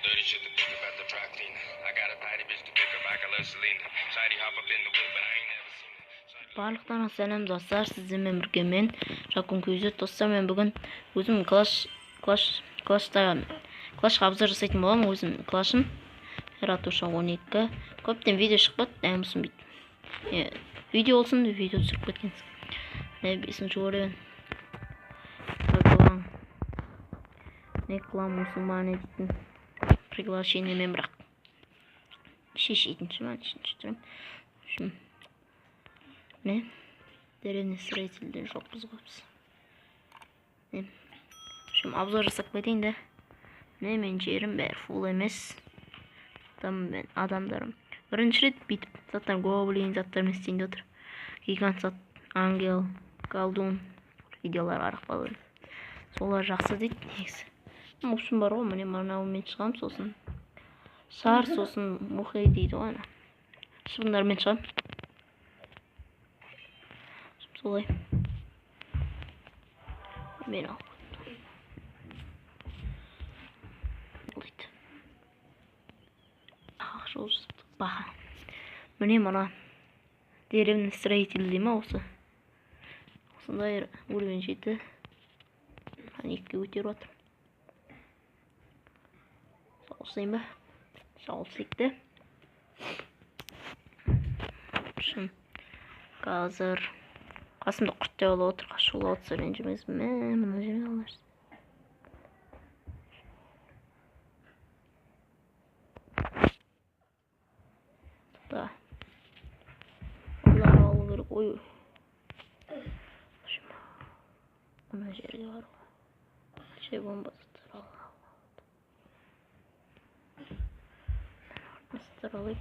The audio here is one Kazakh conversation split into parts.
dirty shit to think about the dry clean. I got a tidy bitch to pick up, I can love Celine. Shady hop up in the whip, but I ain't never seen it. Барлықтарыңызға сәлем достар, сіздермен бірге мен Жакун Күйзет. Достар, мен бүгін өзім клашқа обзор жасайтын боламын. Өзім клашым Ратуша 12. Көптен видео шықпады, дәмісін бейді. Видео олсын, видео түсіріп кеткенсіз. 5-ші уровень. Реклам мұсылман ететін приглашение мен бірақ. 6-ші ма, 3-ші тұрым. Ne? Древний строительден жоқпыз қойбыз. Şimdi обзор жасап кетейін де. Мен жерім бәрі фул емес. Мен адамдарым. Бірінші рет бүйтіп заттар гоблин заттармен істейінде отыр. Гигант зат, ангел, колдун видеолар арық балыр. Солар жақсы дейді негізі. Мұпсын бар ғой, міне марнауымен шығам, сосын шар, сосын мұхей дейді ғой. Шыбындармен шығам. Солай. Мен алып бұлайды. Ақша олжыстық баға. Міне мана деревні строитель дейма осы. Осындай уровень жеті. 2-ке өтер отыр. Салсайын ба? Салсайықты. Шын қазір қасымда құрттай олы отыр, қашуылы отса ренжімез. Мұна жеме аларсыз. Да. Олар алу керек. Ой. Мұна жерге бар ғой. Şey bombası alayım.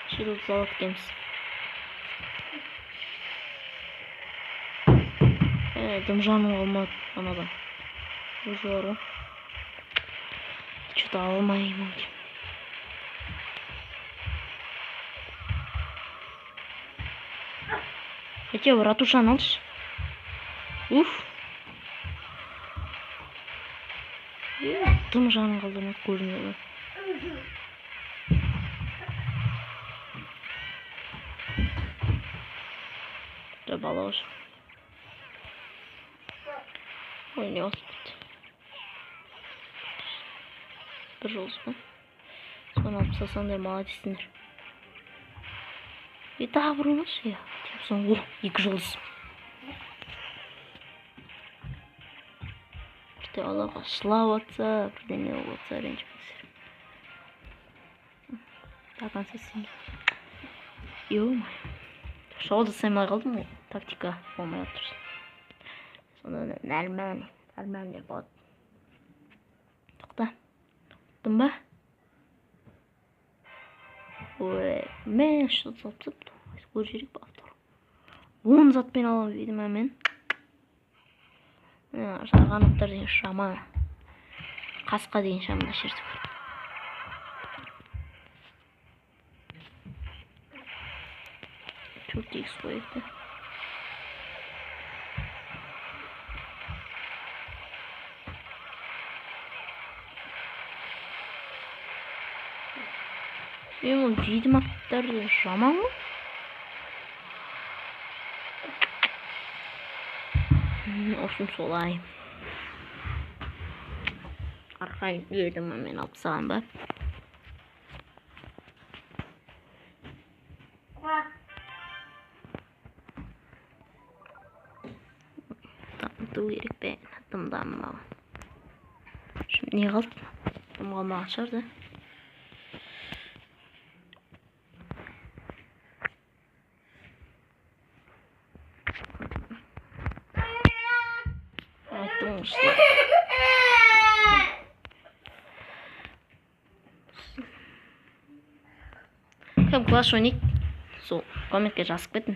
Shield Zalat Games. Дымжаным olmadı anadan. Bu zoru. Что-то алмаймын. Хотя бы ратушаны алшы. Уф. Тым жанын қалдырмай көрінеді. Бала уже. Ой, не успеть. Bir olsun. Sonra apsasanlar молодецтер. И daha vurulmuş ya. Sonra 2 жыл. İşte Allah'a şılav atsa, birden olsa rенжімеңіздер. Такан сесін. Ё-моё. Шоуды саймай қалдым ғой. Тактика болмай отыр. Сонда нормально деп болады. Тоқта. Тұқтым ба? Ой, мен что-то салып ой жерек ба автор. 10 затпен аламын видимо мен. Жарғанаттар деген шама. Қасқа деген шамда шертіп. Çok iyi koydu. Benim видимактар жаман mı? Olsun solay. Arkayı yedim hemen apsam ben. Tamam gerek ben attımdan mı? Şimdi niye kaldı? Tamam açardı. Кім клаш ойнайды? Сол комментке жазып кетің.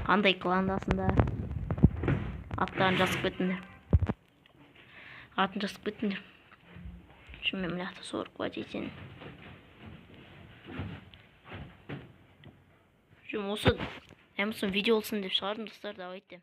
Қандай кландасыңдар? Аттарын жазып кетіңдер. Атын жазып кетіңдер. Şimdi мен мынакта сорып коет экен. Жум осы видео болсын деп шығардым достар, давайте.